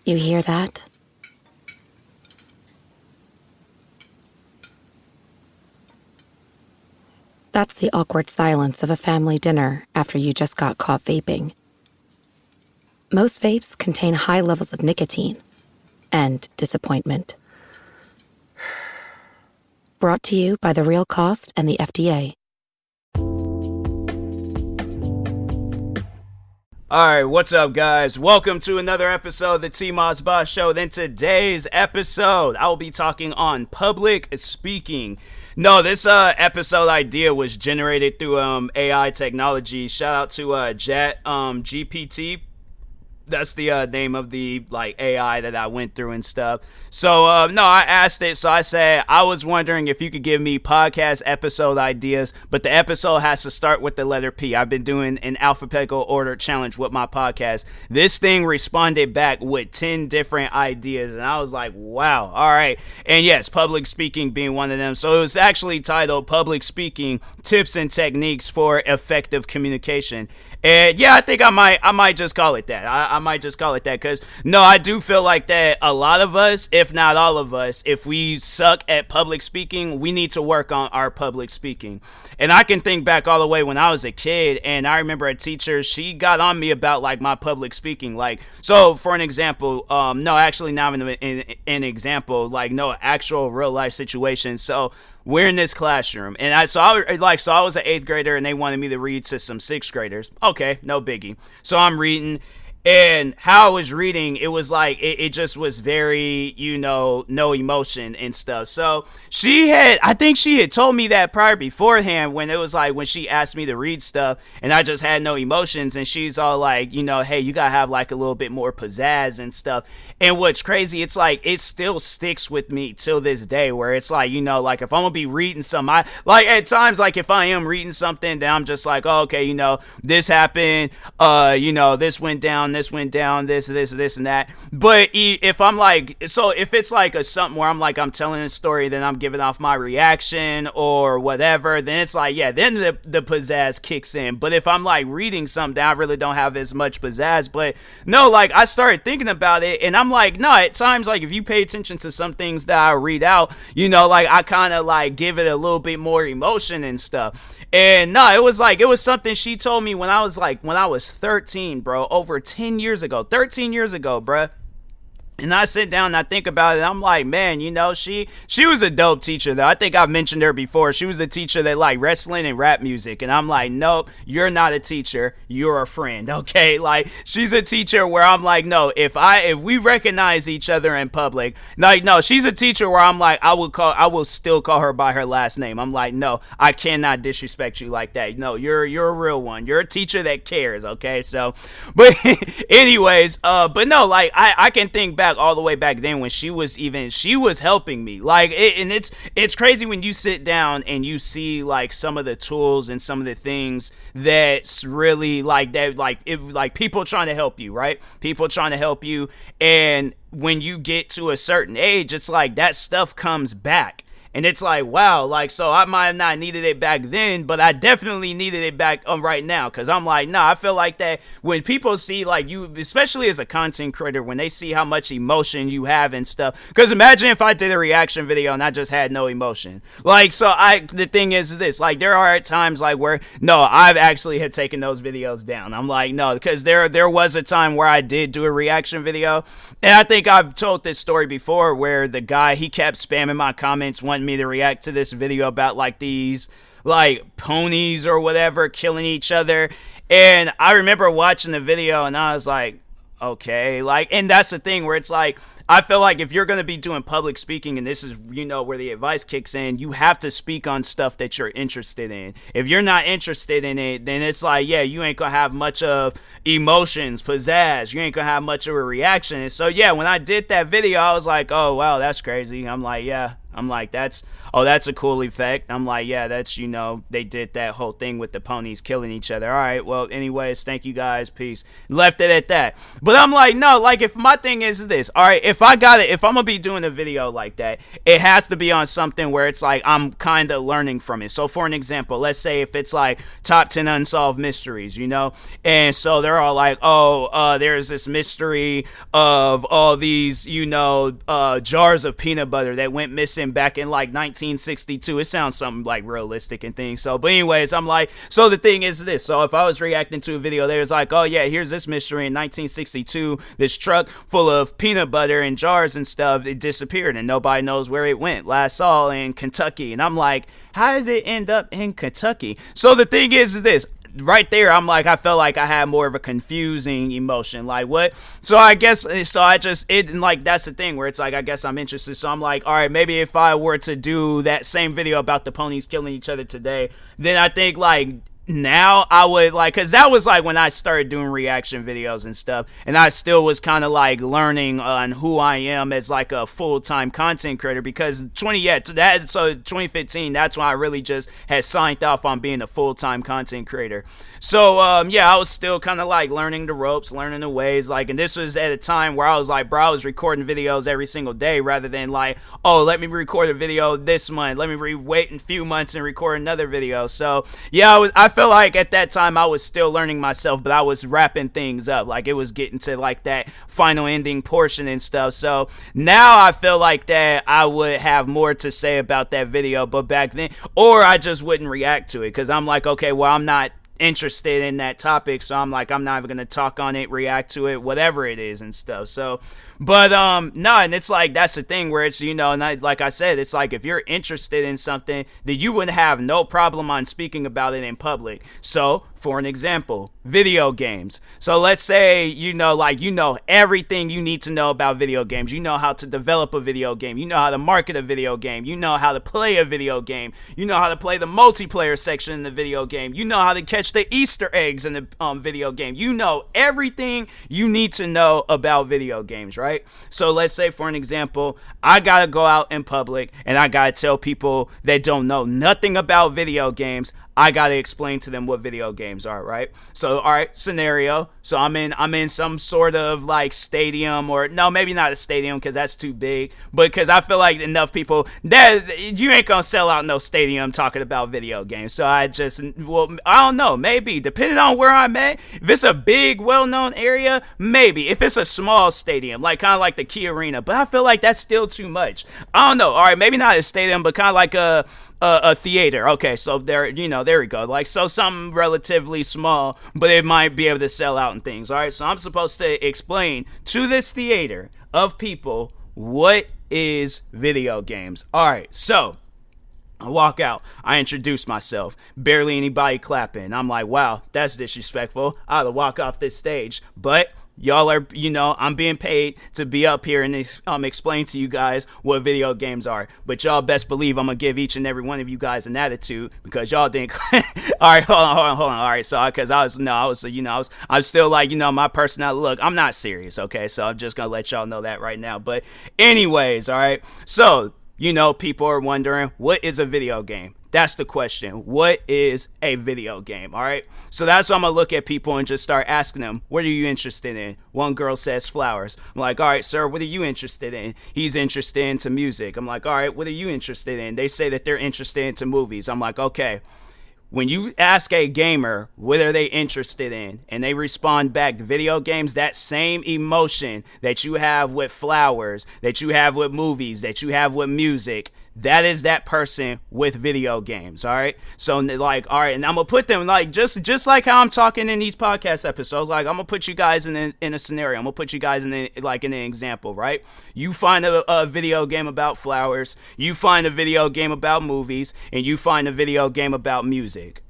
You hear that? That's the awkward silence of a family dinner after you just got caught vaping. Most vapes contain high levels of nicotine and disappointment. Brought to you by The Real Cost and the FDA. Alright, what's up, guys? Welcome to another episode of the TMossBoss Show. In today's episode, I will be talking on public speaking. No, this episode idea was generated through AI technology. Shout out to Jet GPT. That's the name of the AI that I went through and stuff. So no, I asked it. So I said I was wondering if you could give me podcast episode ideas, but the episode has to start with the letter P. I've been doing an alphabetical order challenge with my podcast. This thing responded back with 10 different ideas, and I was like, wow, all right. And yes, public speaking being one of them. So it was actually titled "Public Speaking Tips and Techniques for Effective Communication." And yeah, I think I might just call it that. I might just call it that because, no, I do feel like that a lot of us, if not all of us, if we suck at public speaking, we need to work on our public speaking. And I can think back all the way when I was a kid, and I remember a teacher, she got on me about my public speaking. So for an example, no, actually not an example, no actual real life situation. So we're in this classroom, and I was an 8th grader, and they wanted me to read to some 6th graders. Okay, no biggie. So I'm reading, and how I was reading, it was it just was very, no emotion and stuff. So I think she had told me that prior beforehand when it was when she asked me to read stuff, and I just had no emotions, and she's all hey, you gotta have a little bit more pizzazz and stuff. And what's crazy, it's it still sticks with me till this day, where it's if I'm gonna be reading something, at times, if I am reading something, then I'm just oh, okay, this happened, this went down, this and that. But if I'm if it's something where I'm telling a story, then I'm giving off my reaction or whatever, then it's then the pizzazz kicks in. But if I'm reading something, I really don't have as much pizzazz. But no, I started thinking about it, and I'm no, at times, if you pay attention to some things that I read out, I kind of give it a little bit more emotion and stuff. And no, it was something she told me when I was 13, bro, over 13 years ago, bruh. And I sit down and I think about it, and I'm man, she was a dope teacher, though. I think I've mentioned her before. She was a teacher that liked wrestling and rap music. And I'm nope, you're not a teacher. You're a friend, okay? She's a teacher where I'm no, if we recognize each other in public, no, she's a teacher where I'm I will still call her by her last name. I'm no, I cannot disrespect you like that. No, you're a real one. You're a teacher that cares, okay? So, but anyways, but no, I can think back all the way back then when she was helping me, and it's crazy when you sit down and you see some of the tools and some of the things that's really people trying to help you, right? People trying to help you, and when you get to a certain age, it's that stuff comes back. And it's wow, so I might have not needed it back then, but I definitely needed it back right now. Because I'm I feel that when people see you, especially as a content creator, when they see how much emotion you have and stuff. Because imagine if I did a reaction video and I just had no emotion. The thing is this, there are times where, no, I've actually had taken those videos down. I'm no, because there was a time where I did do a reaction video. And I think I've told this story before where the guy, he kept spamming my comments, wanting me to react to this video about these ponies or whatever killing each other. And I remember watching the video and I was okay, and that's the thing where it's I feel if you're going to be doing public speaking, and this is, where the advice kicks in, you have to speak on stuff that you're interested in. If you're not interested in it, then it's yeah, you ain't going to have much of emotions, pizzazz. You ain't going to have much of a reaction. And so, yeah, when I did that video, I was oh, wow, that's crazy. I'm yeah, I'm like, that's a cool effect. I'm like, yeah, that's, they did that whole thing with the ponies killing each other. All right, well, anyways, thank you guys, peace. Left it at that. But I'm like, no, like, if my thing is this, all right, if I'm gonna be doing a video like that, it has to be on something where it's like I'm kind of learning from it. So for an example, let's say if it's like top 10 unsolved mysteries, and so they're all like, there's this mystery of all these, jars of peanut butter that went missing back in like 1962. It sounds something like realistic and things. So, but anyways, I'm like, so the thing is this. So if I was reacting to a video, there's like, oh yeah, here's this mystery in 1962. This truck full of peanut butter and jars and stuff, it disappeared and nobody knows where it went. Last saw in Kentucky. And I'm like, how does it end up in Kentucky? So the thing is this. Right there, I'm like, I felt like I had more of a confusing emotion. Like, what? So I guess, that's the thing where it's like, I guess I'm interested. So I'm like, all right, maybe if I were to do that same video about the ponies killing each other today, then I think, like, now I would, like, because that was like when I started doing reaction videos and stuff, and I still was kind of like learning on who I am as like a full-time content creator, because 2015, that's when I really just had signed off on being a full-time content creator. So I was still kind of like learning the ropes, learning the ways, like, and this was at a time where I was like, bro, I was recording videos every single day rather than like, oh, let me record a video this month, let me wait a few months and record another video. So yeah, I felt like at that time I was still learning myself, but I was wrapping things up. Like, it was getting to like that final ending portion and stuff. So now I feel like that I would have more to say about that video, but back then, or I just wouldn't react to it because I'm like, okay, well, I'm not interested in that topic, so I'm like, I'm not even gonna talk on it, react to it, whatever it is and stuff. So but no, and it's like, that's the thing where it's, and like I said, it's like if you're interested in something, then you would have no problem on speaking about it in public. So for an example, video games. So let's say everything you need to know about video games. You know how to develop a video game, you know how to market a video game, you know how to play a video game, you know how to play the multiplayer section in the video game, you know how to catch the Easter eggs in the video game. You know everything you need to know about video games, right? So let's say, for an example, I gotta go out in public and I gotta tell people that don't know nothing about video games, I gotta explain to them what video games are, right? So, all right, scenario. So I'm in some sort of like stadium, or no, maybe not a stadium because that's too big, but because I feel like enough people that you ain't gonna sell out no stadium talking about video games. So I don't know, maybe depending on where I'm at. If it's a big, well-known area, maybe. If it's a small stadium, like kind of like the Key Arena, but I feel like that's still too much. I don't know. All right, maybe not a stadium, but kind of like a theater. Okay, so there we go. Like, so something relatively small, but it might be able to sell out and things. All right, so I'm supposed to explain to this theater of people what is video games. All right, so I walk out, I introduce myself, barely anybody clapping. I'm like, wow, that's disrespectful. I ought to walk off this stage, but y'all are, I'm being paid to be up here and explain to you guys what video games are. But y'all best believe I'm going to give each and every one of you guys an attitude because y'all didn't. All right, hold on. All right, so because I'm still like, my personality. Look, I'm not serious, okay? So I'm just going to let y'all know that right now. But anyways, all right. So, people are wondering, what is a video game? That's the question. What is a video game? All right. So that's why I'm going to look at people and just start asking them, what are you interested in? One girl says flowers. I'm like, all right, sir, what are you interested in? He's interested into music. I'm like, all right, what are you interested in? They say that they're interested into movies. I'm like, okay. When you ask a gamer what are they interested in and they respond back video games, that same emotion that you have with flowers, that you have with movies, that you have with music, that is that person with video games. All right. So like, all right. And I'm going to put them like, just like how I'm talking in these podcast episodes, like I'm going to put you guys in a scenario. I'm going to put you guys in an example, right? You find a video game about flowers, you find a video game about movies, and you find a video game about music.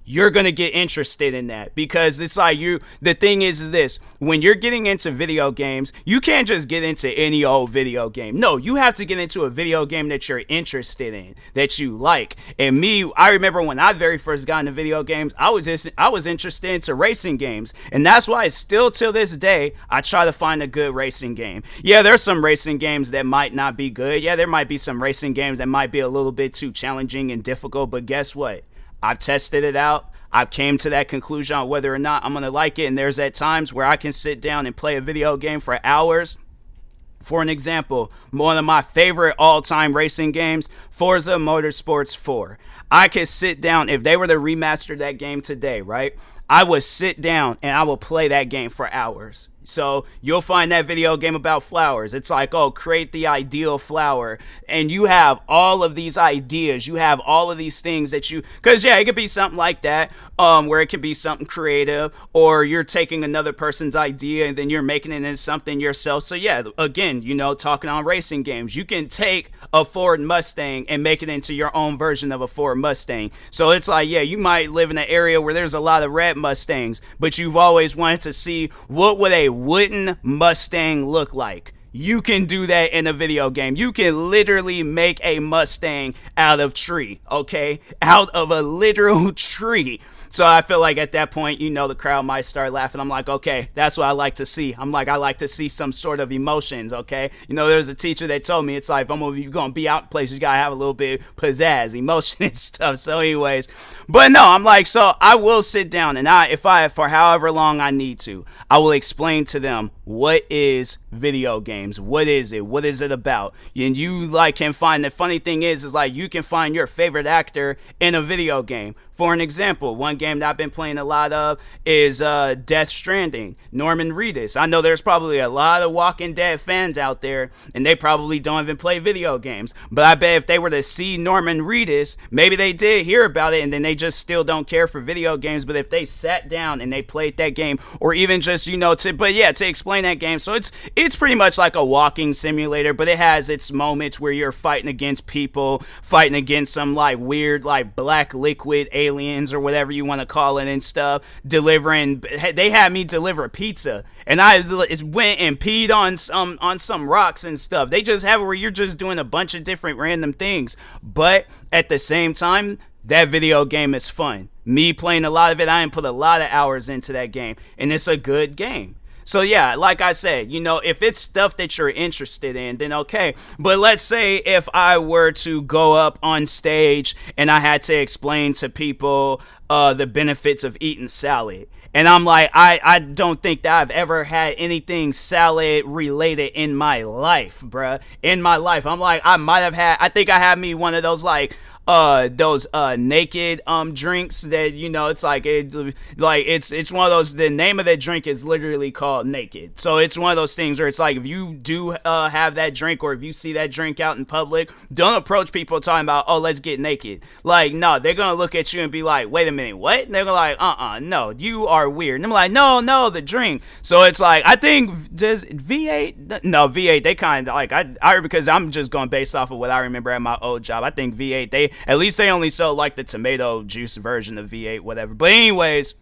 you're going to get interested in that, because it's like the thing is this: when you're getting into video games, you can't just get into any old video game. No, you have to get into a video game that you're interested in, that you like. And me, I remember when I very first got into video games, I was interested into racing games, and that's why still till this day I try to find a good racing game. Yeah, there's some racing games that might not be good. Yeah, there might be some racing games that might be a little bit too challenging and difficult, but guess what? I've tested it out. I've came to that conclusion on whether or not I'm going to like it. And there's at times where I can sit down and play a video game for hours. For an example, one of my favorite all-time racing games, Forza Motorsports 4. I could sit down, if they were to remaster that game today, right? I would sit down and I will play that game for hours. So you'll find that video game about flowers. It's like, oh, create the ideal flower. And you have all of these ideas. You have all of these things that because yeah, it could be something like that, where it can be something creative, or you're taking another person's idea and then you're making it into something yourself. So yeah, again, talking on racing games, you can take a Ford Mustang and make it into your own version of a Ford Mustang. So it's like, yeah, you might live in an area where there's a lot of red Mustangs, but you've always wanted to see what would a wooden Mustang look like. You can do that in a video game. You can literally make a Mustang out of tree, okay? Out of a literal tree. So I feel like at that point, the crowd might start laughing. I'm like, okay, that's what I like to see. I like to see some sort of emotions, okay? There's a teacher that told me, it's like, if you're going to be out in places, you got to have a little bit of pizzazz, emotion and stuff. So anyways, but no, I'm like, so I will sit down and for however long I need to, I will explain to them, what is video games? What is it? What is it about? And you can find, the funny thing is like, you can find your favorite actor in a video game. For an example, one game that I've been playing a lot of is Death Stranding, Norman Reedus. I know there's probably a lot of Walking Dead fans out there, and they probably don't even play video games. But I bet if they were to see Norman Reedus, maybe they did hear about it, and then they just still don't care for video games. But if they sat down and they played that game, or even just, to explain that game. So it's pretty much like a walking simulator, but it has its moments where you're fighting against people, fighting against some weird black liquid aliens or whatever you want to call it and stuff, they had me deliver pizza, and I went and peed on some rocks and stuff. They just have it where you're just doing a bunch of different random things, but at the same time, that video game is fun. Me playing a lot of it, I didn't put a lot of hours into that game, and it's a good game. So yeah, like I said, if it's stuff that you're interested in, then okay. But let's say if I were to go up on stage and I had to explain to people the benefits of eating salad. And I'm like, I don't think that I've ever had anything salad related in my life, bruh. In my life. I'm like, I think I had me one of those those naked drinks that it's it's one of those, the name of that drink is literally called Naked. So it's one of those things where it's like, if you do have that drink, or if you see that drink out in public, don't approach people talking about, oh, let's get naked. No, they're gonna look at you and be like, wait a minute, what? And they're gonna no, you are weird. And I'm like, no, the drink. So it's like, I think does V8, they kind of I because I'm just going based off of what I remember at my old job. I think V8, at least they only sell the tomato juice version of V8, whatever. But anyways,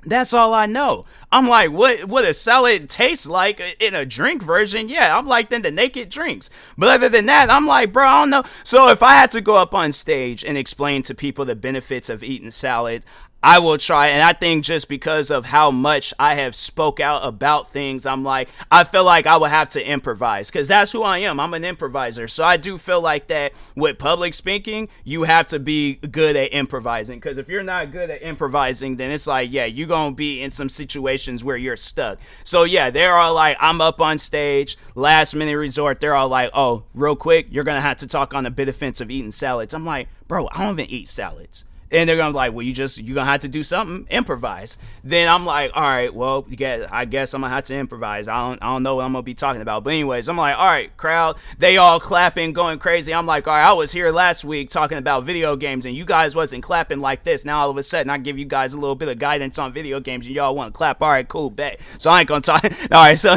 that's all I know. I'm like, what a salad tastes like in a drink version? Yeah, I'm like, then the naked drinks. But other than that, I'm like, bro, I don't know. So if I had to go up on stage and explain to people the benefits of eating salad, I will try. And I think just because of how much I have spoke out about things, I'm like, I feel like I would have to improvise, because that's who I am. I'm an improviser. So I do feel like that with public speaking, you have to be good at improvising, because if you're not good at improvising, then it's like, yeah, you're going to be in some situations where you're stuck. So yeah, they're all like, I'm up on stage, last minute resort. They're all like, oh, real quick, you're going to have to talk on the benefits of eating salads. I'm like, bro, I don't even eat salads. And they're gonna be like, well, you're gonna have to do something, improvise. Then I'm like, all right, well, I guess I'm gonna have to improvise. I don't know what I'm gonna be talking about. But anyways, I'm like, all right, crowd, they all clapping, going crazy. I'm like, all right, I was here last week talking about video games, and you guys wasn't clapping like this. Now all of a sudden, I give you guys a little bit of guidance on video games, and y'all want to clap. All right, cool, bet. So I ain't gonna talk. All right, so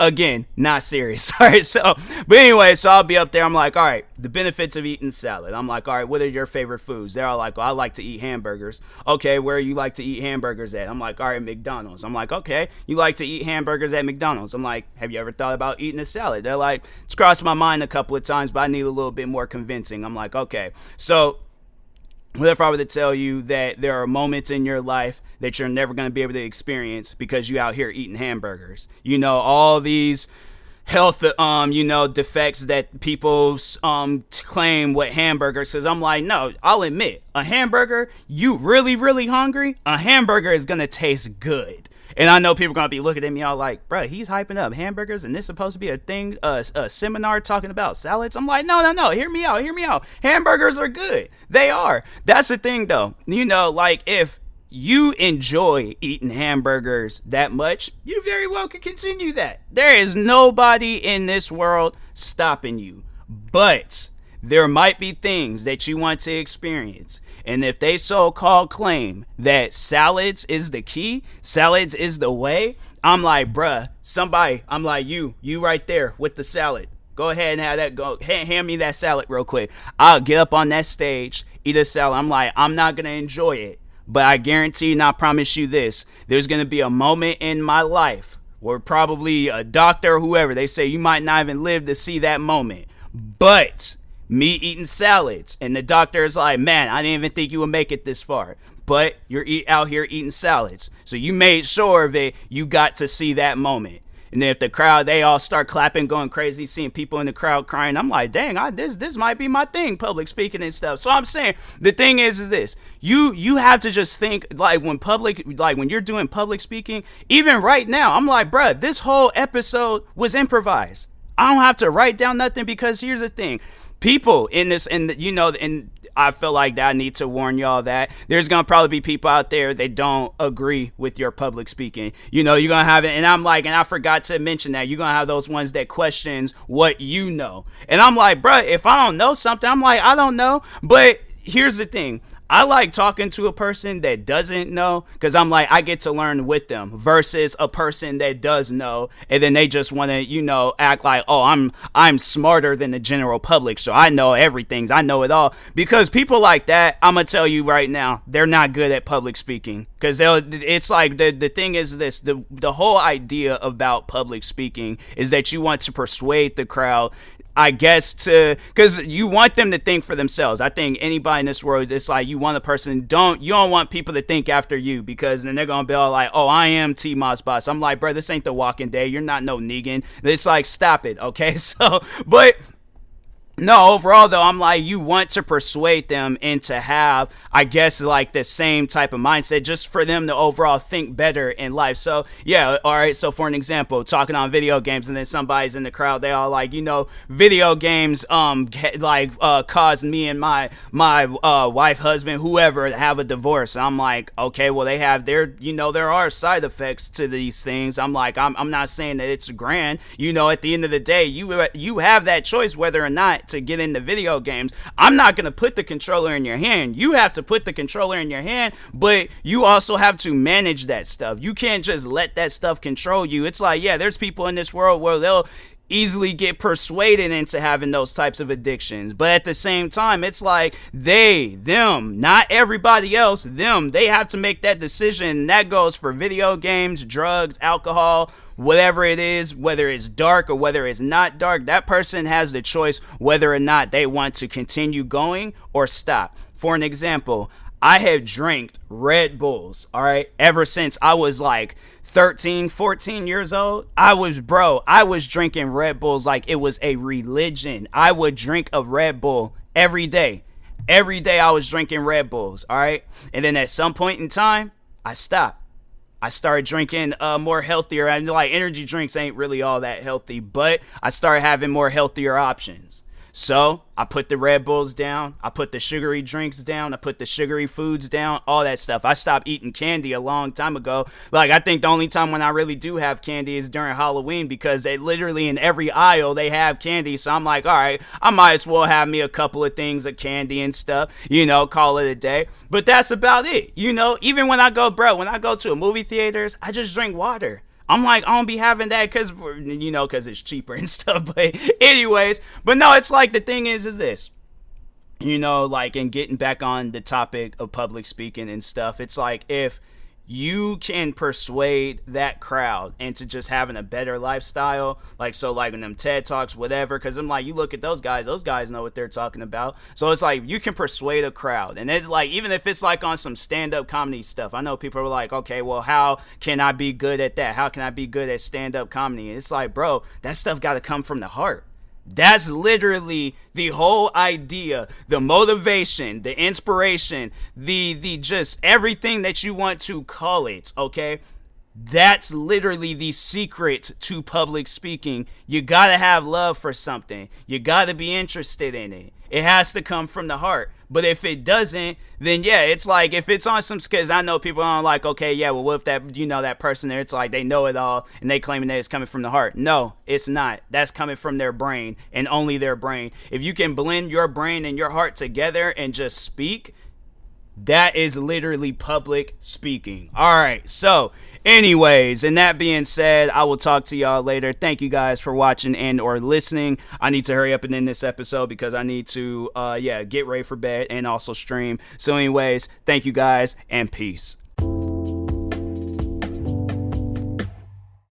Again, not serious. All right, so, but anyway, so I'll be up there. I'm like, all right, the benefits of eating salad. I'm like, all right, what are your favorite foods? They're all like, well, I like to eat hamburgers. Okay, where you like to eat hamburgers at? I'm like, all right, McDonald's. I'm like, okay, you like to eat hamburgers at McDonald's. I'm like, have you ever thought about eating a salad? They're like, it's crossed my mind a couple of times, but I need a little bit more convincing. I'm like, okay. So what if I were to tell you that there are moments in your life that you're never going to be able to experience because you out here eating hamburgers? You know, all these health, defects that people claim with hamburgers. Because I'm like, no, I'll admit, a hamburger, you really, really hungry, a hamburger is going to taste good. And I know people are going to be looking at me all like, bro, he's hyping up hamburgers and this is supposed to be a thing, a seminar talking about salads. I'm like, no, hear me out. Hamburgers are good. They are. That's the thing, though. You know, like, if you enjoy eating hamburgers that much, you very well can continue that. There is nobody in this world stopping you. But there might be things that you want to experience. And if they so-called claim that salads is the key, salads is the way, I'm like, bruh, I'm like, you right there with the salad. Go ahead and have that go. Hand me that salad real quick. I'll get up on that stage, eat a salad. I'm like, I'm not going to enjoy it. But I guarantee and I promise you this, there's going to be a moment in my life where probably a doctor or whoever, they say you might not even live to see that moment. But me eating salads, and the doctor is like, man, I didn't even think you would make it this far, but you're out here eating salads, so you made sure that you got to see that moment. And then if the crowd, they all start clapping, going crazy, seeing people in the crowd crying, I'm like, dang, this might be my thing, public speaking and stuff. So I'm saying, the thing is this, you have to just think, like, when you're doing public speaking, even right now, I'm like, bruh, this whole episode was improvised. I don't have to write down nothing, because here's the thing. People in this, and I feel like that I need to warn y'all that there's going to probably be people out there that don't agree with your public speaking. You know, you're going to have it. And I'm like, and I forgot to mention that you're going to have those ones that questions what you know. And I'm like, bruh, if I don't know something, I'm like, I don't know. But here's the thing. I like talking to a person that doesn't know, because I'm like, I get to learn with them, versus a person that does know and then they just want to, act like, oh, I'm smarter than the general public, so I know everything, I know it all. Because people like that, I'm gonna tell you right now, they're not good at public speaking. Because it's like the thing is this, the whole idea about public speaking is that you want to persuade the crowd, I guess, because you want them to think for themselves. I think anybody in this world, it's like you want a person, you don't want people to think after you, because then they're going to be all like, oh, I am TMossBoss. I'm like, bro, this ain't The Walking Dead. You're not no Negan. It's like, stop it, okay? So, but no, overall, though, I'm like, you want to persuade them into have, I guess, like the same type of mindset, just for them to overall think better in life. So, yeah, all right. So, for an example, talking on video games, and then somebody's in the crowd, they all like, video games, caused me and my wife, husband, whoever, to have a divorce. I'm like, okay, well, they have there are side effects to these things. I'm like, I'm not saying that it's grand. At the end of the day, you have that choice whether or not to get into video games. I'm not going to put the controller in your hand. You have to put the controller in your hand, but you also have to manage that stuff. You can't just let that stuff control you. It's like, yeah, there's people in this world where they'll easily get persuaded into having those types of addictions, but at the same time, it's like them, not everybody else, they have to make that decision. And that goes for video games, drugs, alcohol, whatever it is, whether it's dark or whether it's not dark. That person has the choice whether or not they want to continue going or stop. For an example, I have drank Red Bulls, all right, ever since I was like 13, 14 years old. I was drinking Red Bulls like it was a religion. I would drink a Red Bull every day. Every day I was drinking Red Bulls, all right? And then at some point in time, I stopped. I started drinking more healthier, and like energy drinks ain't really all that healthy, but I started having more healthier options. So I put the Red Bulls down, I put the sugary drinks down, I put the sugary foods down, all that stuff. I stopped eating candy a long time ago. Like, I think the only time when I really do have candy is during Halloween, because they literally in every aisle they have candy. So I'm like, all right, I might as well have me a couple of things of candy and stuff, call it a day. But that's about it. Even when I go to a movie theaters, I just drink water. I'm like, I don't be having that because, because it's cheaper and stuff. But anyways, but no, it's like the thing is this. Like, and getting back on the topic of public speaking and stuff, it's like if you can persuade that crowd into just having a better lifestyle, like, so like in them TED Talks, whatever, because I'm like, you look at those guys know what they're talking about. So it's like you can persuade a crowd, and it's like, even if it's like on some stand-up comedy stuff, I know people are like, okay, well, how can I be good at that? How can I be good at stand-up comedy? And it's like, bro, that stuff got to come from the heart. That's literally the whole idea, the motivation, the inspiration, the just everything that you want to call it, okay? That's literally the secret to public speaking. You gotta have love for something. You gotta be interested in it. It has to come from the heart. But if it doesn't, then yeah, it's like if it's on some, because I know people are like, okay, yeah, well, what if that, that person there, it's like they know it all and they claiming that it's coming from the heart. No, it's not. That's coming from their brain and only their brain. If you can blend your brain and your heart together and just speak, that is literally public speaking. All right. So anyways, and that being said, I will talk to y'all later. Thank you guys for watching and or listening. I need to hurry up and end this episode because I need to, get ready for bed and also stream. So anyways, thank you guys and peace.